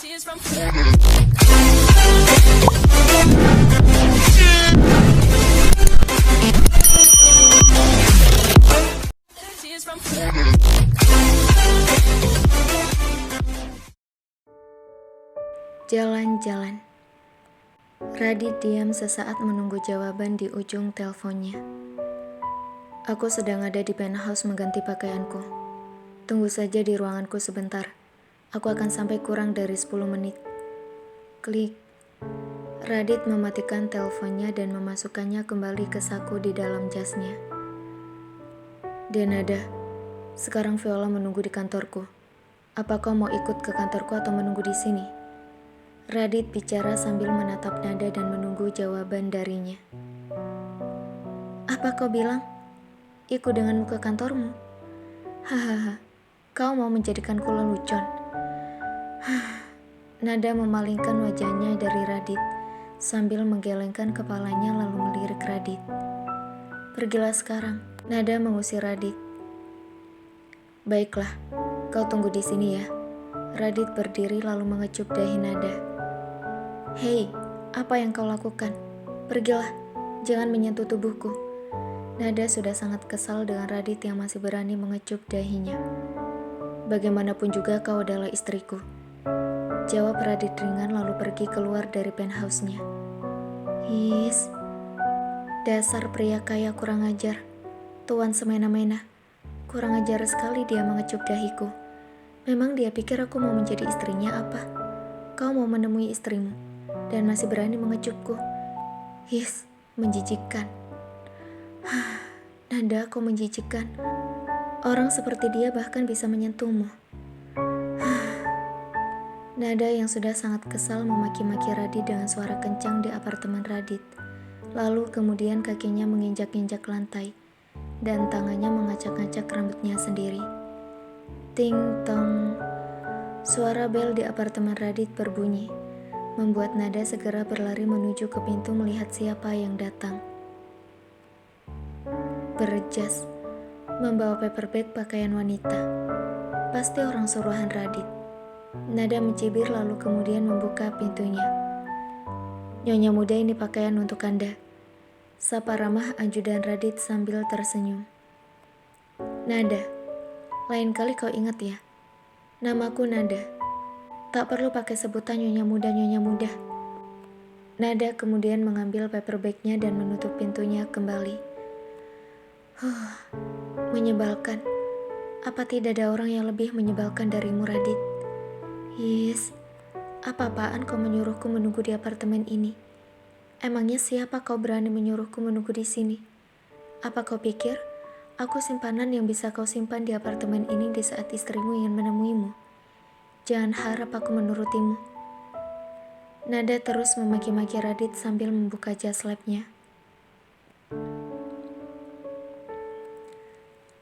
Tears from tears from Jalan-jalan. Radit diam sesaat menunggu jawaban di ujung teleponnya. Aku sedang ada di penthouse mengganti pakaianku. Tunggu saja di ruanganku sebentar. Aku akan sampai kurang dari 10 menit. Klik. Radit mematikan teleponnya dan memasukkannya kembali ke saku di dalam jasnya. Nada, sekarang Viola menunggu di kantorku. Apa kau mau ikut ke kantorku atau menunggu di sini? Radit bicara sambil menatap Nada dan menunggu jawaban darinya. Apa kau bilang? Ikut denganmu ke kantormu? Hahaha, kau mau menjadikanku lelucon. Nada memalingkan wajahnya dari Radit sambil menggelengkan kepalanya lalu melirik Radit. Pergilah sekarang, Nada mengusir Radit. Baiklah, kau tunggu di sini ya. Radit berdiri lalu mengecup dahi Nada. Hei, apa yang kau lakukan? Pergilah, jangan menyentuh tubuhku. Nada sudah sangat kesal dengan Radit yang masih berani mengecup dahinya. Bagaimanapun juga kau adalah istriku. Jawab Radit ringan lalu pergi keluar dari penthouse-nya. His, dasar pria kaya kurang ajar. Tuan semena-mena. Kurang ajar sekali dia mengecup dahiku. Memang dia pikir aku mau menjadi istrinya apa? Kau mau menemui istrimu dan masih berani mengecupku. His, menjijikkan. Nada, kau menjijikkan. Orang seperti dia bahkan bisa menyentuhmu. Nada yang sudah sangat kesal memaki-maki Radit dengan suara kencang di apartemen Radit. Lalu kemudian kakinya menginjak-injak lantai dan tangannya mengacak-ngacak rambutnya sendiri. Ting tong. Suara bel di apartemen Radit berbunyi, membuat Nada segera berlari menuju ke pintu melihat siapa yang datang. Berjas, membawa paper bag pakaian wanita. Pasti orang suruhan Radit. Nada mencibir lalu kemudian membuka pintunya. Nyonya muda, ini pakaian untuk Anda. Sapa ramah ajudan Radit sambil tersenyum. Nada, lain kali kau ingat ya. Namaku Nada. Tak perlu pakai sebutan nyonya muda. Nada kemudian mengambil paper bag-nya dan menutup pintunya kembali. Menyebalkan. Apa tidak ada orang yang lebih menyebalkan darimu, Radit? Yes, apa-apaan kau menyuruhku menunggu di apartemen ini? Emangnya siapa kau berani menyuruhku menunggu di sini? Apa kau pikir aku simpanan yang bisa kau simpan di apartemen ini di saat istrimu ingin menemuimu? Jangan harap aku menurutimu. Nada terus memaki-maki Radit sambil membuka jas labnya.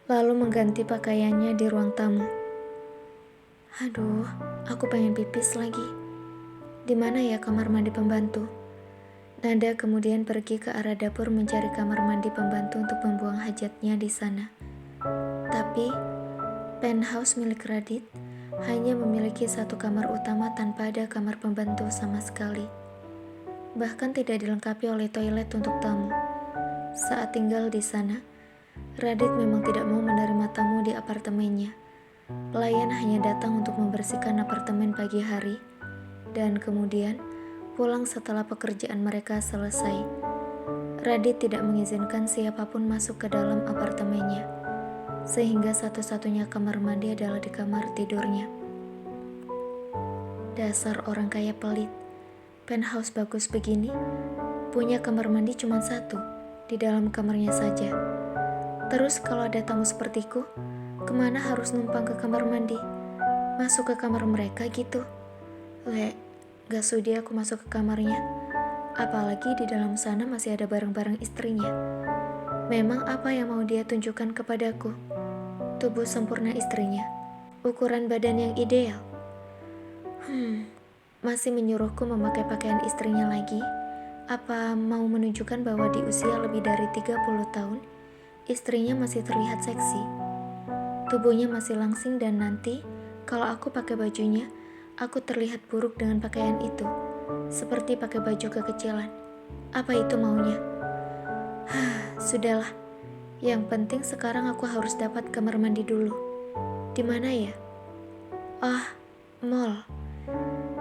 Lalu mengganti pakaiannya di ruang tamu. Aduh, aku pengen pipis lagi. Di mana ya kamar mandi pembantu? Nada kemudian pergi ke arah dapur mencari kamar mandi pembantu untuk membuang hajatnya di sana. Tapi, penthouse milik Radit hanya memiliki satu kamar utama tanpa ada kamar pembantu sama sekali. Bahkan tidak dilengkapi oleh toilet untuk tamu. Saat tinggal di sana, Radit memang tidak mau menerima tamu di apartemennya. Pelayan hanya datang untuk membersihkan apartemen pagi hari dan kemudian pulang setelah pekerjaan mereka selesai. Radit tidak mengizinkan siapapun masuk ke dalam apartemennya, sehingga satu-satunya kamar mandi adalah di kamar tidurnya. Dasar orang kaya pelit. Penthouse bagus begini, punya kamar mandi cuma satu, di dalam kamarnya saja. Terus kalau ada tamu sepertiku, kemana harus numpang ke kamar mandi? Masuk ke kamar mereka gitu? Gak sudi aku masuk ke kamarnya. Apalagi di dalam sana masih ada barang-barang istrinya. Memang apa yang mau dia tunjukkan kepadaku? Tubuh sempurna istrinya, ukuran badan yang ideal. Masih menyuruhku memakai pakaian istrinya lagi? Apa mau menunjukkan bahwa di usia lebih dari 30 tahun, istrinya masih terlihat seksi. Tubuhnya masih langsing dan nanti, kalau aku pakai bajunya, Aku terlihat buruk dengan pakaian itu, seperti pakai baju kekecilan. Apa itu maunya? Sudahlah. Yang penting sekarang aku harus dapat kamar mandi dulu. Di mana ya? Mall.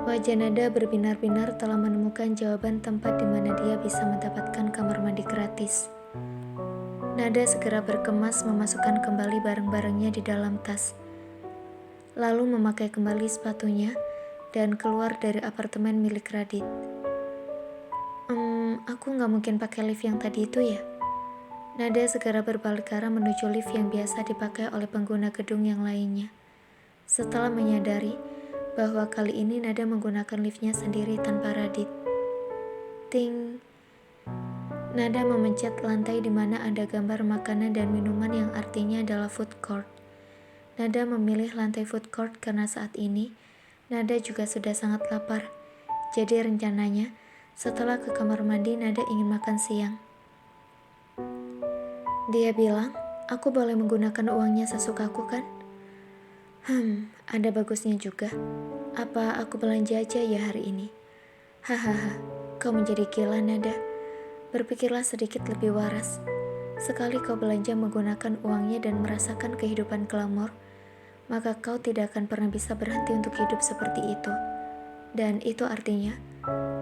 Wajah Nada berbinar-binar telah menemukan jawaban tempat di mana dia bisa mendapatkan kamar mandi gratis. Nada segera berkemas memasukkan kembali barang-barangnya di dalam tas, lalu memakai kembali sepatunya dan keluar dari apartemen milik Radit. Aku nggak mungkin pakai lift yang tadi itu ya? Nada segera berbalik arah menuju lift yang biasa dipakai oleh pengguna gedung yang lainnya. Setelah menyadari bahwa kali ini Nada menggunakan liftnya sendiri tanpa Radit. Ting. Nada memencet lantai di mana ada gambar makanan dan minuman yang artinya adalah food court. Nada memilih lantai food court karena saat ini Nada juga sudah sangat lapar. Jadi rencananya setelah ke kamar mandi Nada ingin makan siang. Dia bilang, aku boleh menggunakan uangnya sesukaku kan? Ada bagusnya juga. Apa aku belanja aja ya hari ini? Hahaha, kau menjadi gila Nada. Berpikirlah sedikit lebih waras. Sekali kau belanja menggunakan uangnya dan merasakan kehidupan glamor, maka kau tidak akan pernah bisa berhenti untuk hidup seperti itu. Dan itu artinya,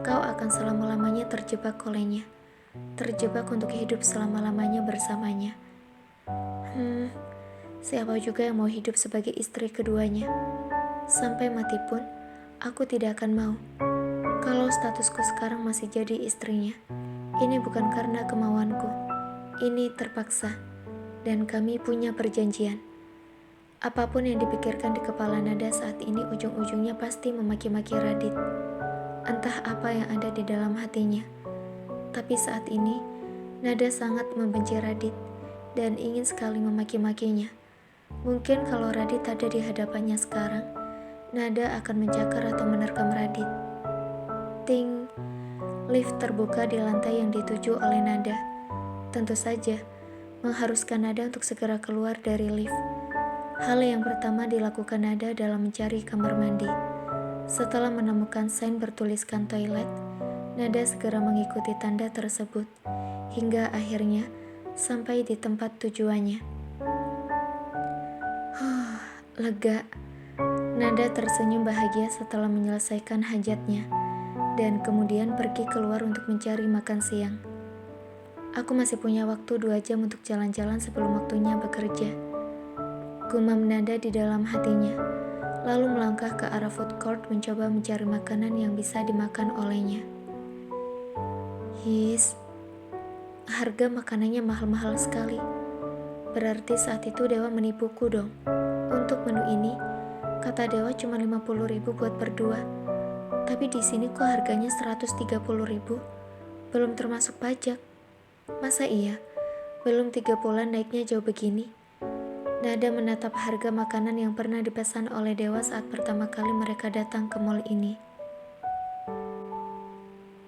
kau akan selama-lamanya terjebak olehnya. Terjebak untuk hidup selama-lamanya bersamanya. Siapa juga yang mau hidup sebagai istri keduanya? Sampai mati pun, aku tidak akan mau. Kalau statusku sekarang masih jadi istrinya, ini bukan karena kemauanku. Ini terpaksa, dan kami punya perjanjian. Apapun yang dipikirkan di kepala Nada saat ini ujung-ujungnya pasti memaki-maki Radit. Entah apa yang ada di dalam hatinya. Tapi saat ini, Nada sangat membenci Radit dan ingin sekali memaki-makinya. Mungkin kalau Radit ada di hadapannya sekarang, Nada akan mencakar atau menerkam Radit. Ting, lift terbuka di lantai yang dituju oleh Nada. Tentu saja, mengharuskan Nada untuk segera keluar dari lift. Hal yang pertama dilakukan Nada adalah mencari kamar mandi. Setelah menemukan sign bertuliskan toilet, Nada segera mengikuti tanda tersebut, hingga akhirnya sampai di tempat tujuannya. Lega. Nada tersenyum bahagia setelah menyelesaikan hajatnya, dan kemudian pergi keluar untuk mencari makan siang. Aku masih punya waktu 2 jam untuk jalan-jalan sebelum waktunya bekerja. Gumam Nada di dalam hatinya, lalu melangkah ke arah food court mencoba mencari makanan yang bisa dimakan olehnya. Harga makanannya mahal-mahal sekali. Berarti saat itu Dewa menipuku dong. Untuk menu ini, kata Dewa cuma 50.000 buat berdua. Tapi di sini kok harganya 130.000, belum termasuk pajak. Masa iya? Belum 3 bulan naiknya jauh begini. Nada menatap harga makanan yang pernah dipesan oleh Dewa saat pertama kali mereka datang ke mall ini.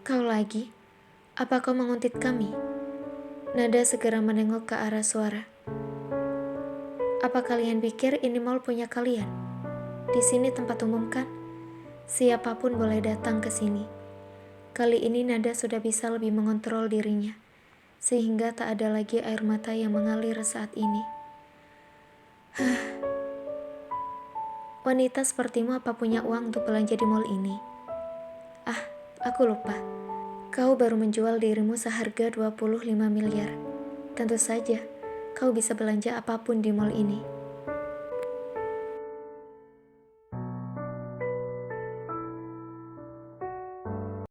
Kau lagi? Apa kau menguntit kami? Nada segera menengok ke arah suara. Apa kalian pikir ini mall punya kalian? Di sini tempat umum kan? Siapapun boleh datang ke sini. Kali ini Nada sudah bisa lebih mengontrol dirinya, sehingga tak ada lagi air mata yang mengalir saat ini. Wanita sepertimu apa punya uang untuk belanja di mall ini? Aku lupa. Kau baru menjual dirimu seharga 25 miliar. Tentu saja, kau bisa belanja apapun di mall ini.